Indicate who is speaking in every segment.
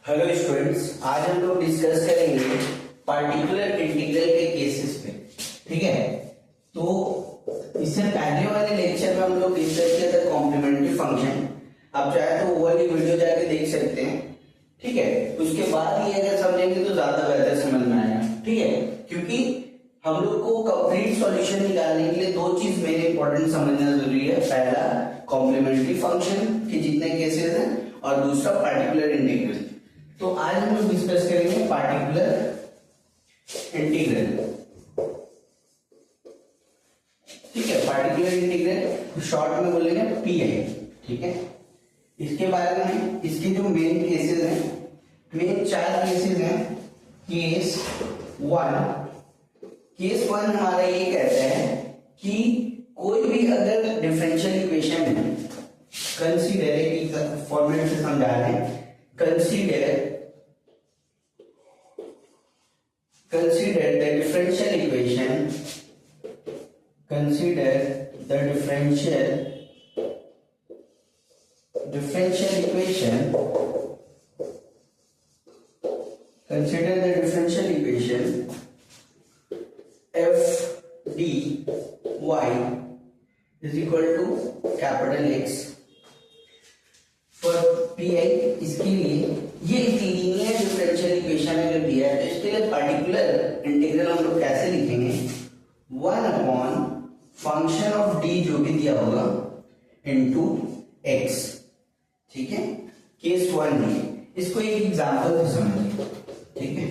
Speaker 1: Hello students, आज हम लोग डिस्कस करेंगे पार्टिकुलर इंटीग्रल के केसेस पे। ठीक है, तो इससे पहले वाले लेक्चर में हम लोग डिस्कस किया था कॉम्प्लीमेंट्री फंक्शन। आप चाहे तो वो वाली वीडियो जाके देख सकते हैं। ठीक है, उसके बाद ये अगर समझेंगे तो ज्यादा बेहतर समझ में आएगा। ठीक है, क्योंकि हम लोग को कंप्लीट सॉल्यूशन निकालने के लिए दो चीज मेन इंपॉर्टेंट समझना जरूरी है। पहला कॉम्प्लीमेंट्री फंक्शन के जितने केसेस हैं और दूसरा पार्टिकुलर इंटीग्रल। तो आज हम लोग डिस्कस करेंगे पार्टिकुलर इंटीग्रल। ठीक है, पार्टिकुलर इंटीग्रल शॉर्ट में बोलेंगे पीआई। ठीक है, इसके बारे में इसके जो मेन केसेस हैं, मेन चार केसेस हैं। केस वन हमारा ये कहता है कि कोई भी अगर डिफरेंशियल इक्वेशन है, कंसीडर एक फॉर्मेट से समझा रहे हैं, consider the differential equation f d y is equal to capital X for pi. इसके लिए ये लीनियर डिफरेंशियल इक्वेशन अगर दिया है तो इसके लिए पार्टिकुलर इंटीग्रल हम लोग कैसे लिखेंगे? 1 अपॉन फंक्शन ऑफ डी जो भी दिया होगा इनटू एक्स। ठीक है, केस वन में इसको एक एग्जांपल से समझिए। ठीक है,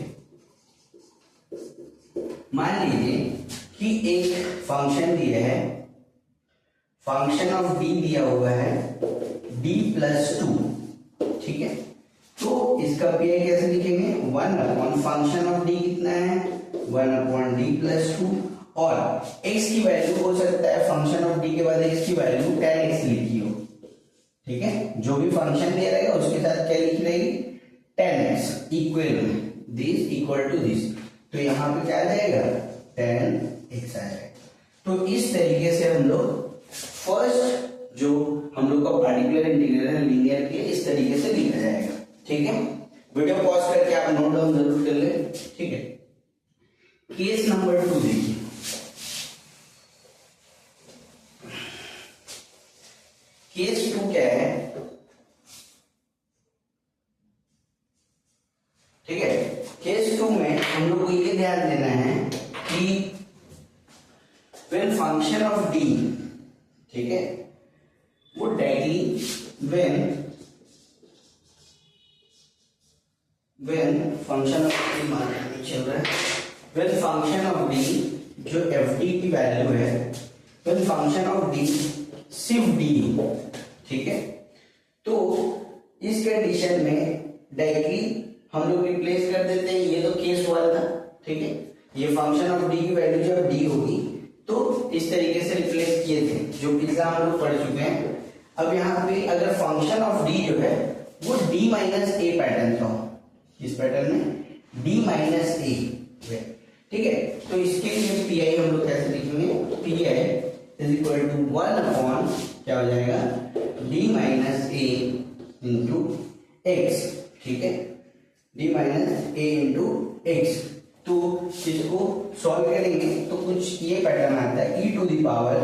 Speaker 1: मान लीजिए कि एक फंक्शन दिया है, फंक्शन ऑफ डी दिया हुआ है d प्लस 2। ठीक है, तो इसका पीआई कैसे लिखेंगे? 1 अपॉन फंक्शन ऑफ d कितना है? 1 अपॉन d प्लस 2। और x की वैल्यू हो सकता है फंक्शन ऑफ d के बाद x की वैल्यू tan x लिखी हो। ठीक है, जो भी फंक्शन दे रहेगा उसके साथ क्या लिख रहेगी? tan x equal this equal to this. तो यहां पे क्या आ जाएगा? tan x आ जाएगा। तो इस तरीके से हम लोग फर्स्ट जो हम लोग का पार्टिकुलर इंटीग्रल है लीनियर के, इस तरीके से लिखा जाएगा। ठीक है, वीडियो पॉज करके आप नोट डाउन जरूर कर ले। ठीक है, केस नंबर 2 देखिए। केस 2 क्या है? ठीक है, केस 2 में हम लोग को ये ध्यान देना है कि व्हेन फंक्शन ऑफ डी, ठीक है, वो directly when function of D मान चल रहा है, when फंक्शन ऑफ डी जो एफ डी की वैल्यू है, when फंक्शन ऑफ डी सिर्फ डी। ठीक है, तो इस कंडीशन में डायरेक्टली हम लोग रिप्लेस कर देते हैं। ये तो केस 1 था। ठीक है, ये फंक्शन ऑफ डी की वैल्यू जब डी होगी तो इस तरीके से रिप्लेस किए थे, जो पिछला हम लोग पढ़ चुके हैं। अब यहाँ पे अगर फंक्शन ऑफ डी जो है वो d माइनस ए पैटर्न का हो, इस पैटर्न में d माइनस ए। ठीक है, तो इसके लिए पीआई हम लोग कैसे लिखेंगे? PI is equal to 1 upon क्या हो जाएगा? d minus a into x. ठीक है, d minus a into x. तो इसको सॉल्व करेंगे तो कुछ ये पैटर्न आता है, e to the power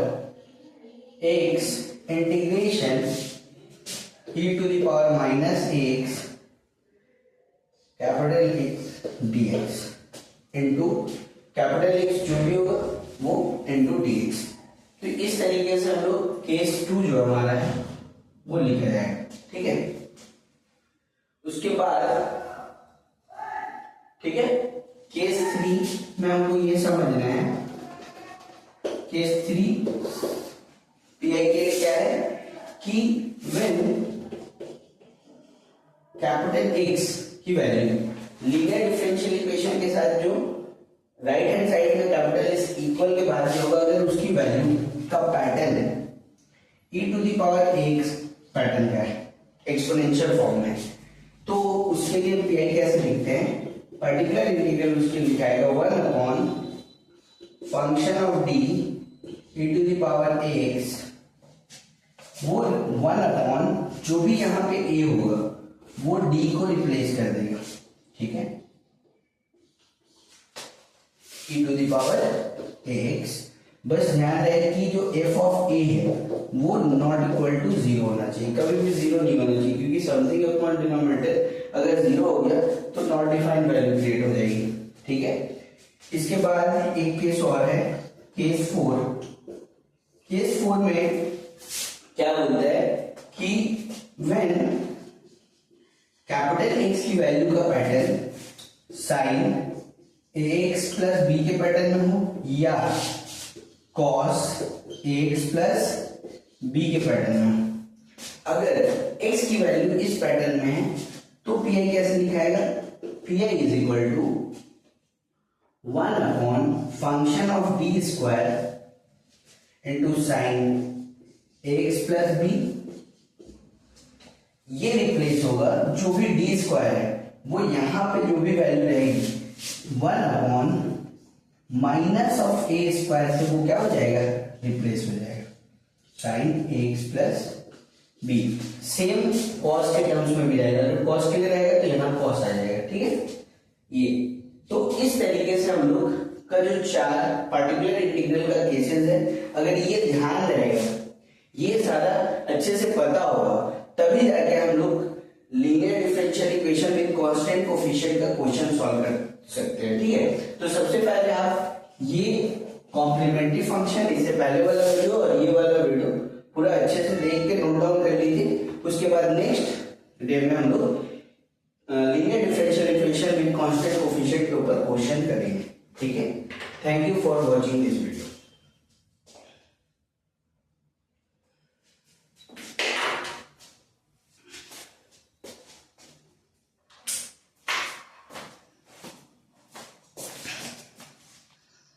Speaker 1: x integration e to the power minus x capital x dx into capital x जो भी होगा वो इंटू dx। तो इस तरीके से हम लोग केस 2 जो हमारा है वो लिखा जाएगा। ठीक है, उसके बाद ठीक है, केस 3 में हमको ये समझना है, केस 3 पीआई के लिए क्या है कि व्हेन कैपिटल एक्स की वैल्यू लीनियर डिफरेंशियल इक्वेशन के साथ जो राइट हैंड साइड में कैपिटल एस इक्वल के बाद जो होगा, अगर उसकी वैल्यू का पैटर्न है e to the power x pattern का है, एक्सपोनेंशियल फॉर्म में, तो उसके लिए पीआई कैसे लिखते हैं? पार्टिकुलर इंटीग्रल उसके लिखाएगा 1 upon function of D e to the power x, वो 1 अपॉन जो भी यहाँ पे a होगा वो डी को रिप्लेस कर देगा, ठीक है, e to the power ax। बस ध्यान रहे कि जो f ऑफ a है वो नॉट इक्वल टू 0 होना चाहिए, कभी भी 0 नहीं होना चाहिए, क्योंकि समथिंग अपॉन डिनोमिनेटर अगर 0 हो गया तो नॉट डिफाइंड वैल्यू क्रिएट हो जाएगी, ठीक है। इसके बाद एक केस और है, केस 4। केस 4 में क्या बोलता है कि व्हेन कैपिटल X की वैल्यू का pattern sine ax plus b के पैटर्न में हो या cos ax प्लस b के पैटर्न में हो। अगर x की वैल्यू इस पैटर्न में है तो pi कैसे लिखाएगा, pi is equal to 1 upon function of d square into sine ax plus b। ये रिप्लेस होगा, जो भी डी स्क्वायर है वो यहां पे जो भी वैल्यू रहेगी 1 upon minus of a square से वो क्या हो जाएगा, रिप्लेस हो जाएगा sine x plus b. Same cos के टर्म्स में भी रहेगा, अगर कॉस के लिए रहेगा तो यहाँ कॉस आ जाएगा, ठीक है। ये तो इस तरीके से हम लोग का जो 4 पार्टिकुलर इंटीग्रल का केसेस है, अगर ये ध्यान रहेगा, ये सारा अच्छे से पता होगा, तभी जाके हम लोग linear differential equation with constant coefficient का क्वेश्चन सॉल्व कर सकते हैं, ठीक है। तो सबसे पहले आप ये कॉम्प्लीमेंट्री फंक्शन, इससे पहले वाला वीडियो और ये वाला वीडियो पूरा अच्छे से देख के नोट डाउन कर लीजिए। उसके बाद नेक्स्ट डे में हम लोग linear differential equation with constant coefficient के ऊपर क्वेश्चन करेंगे, ठीक है। Thank you for watching this video.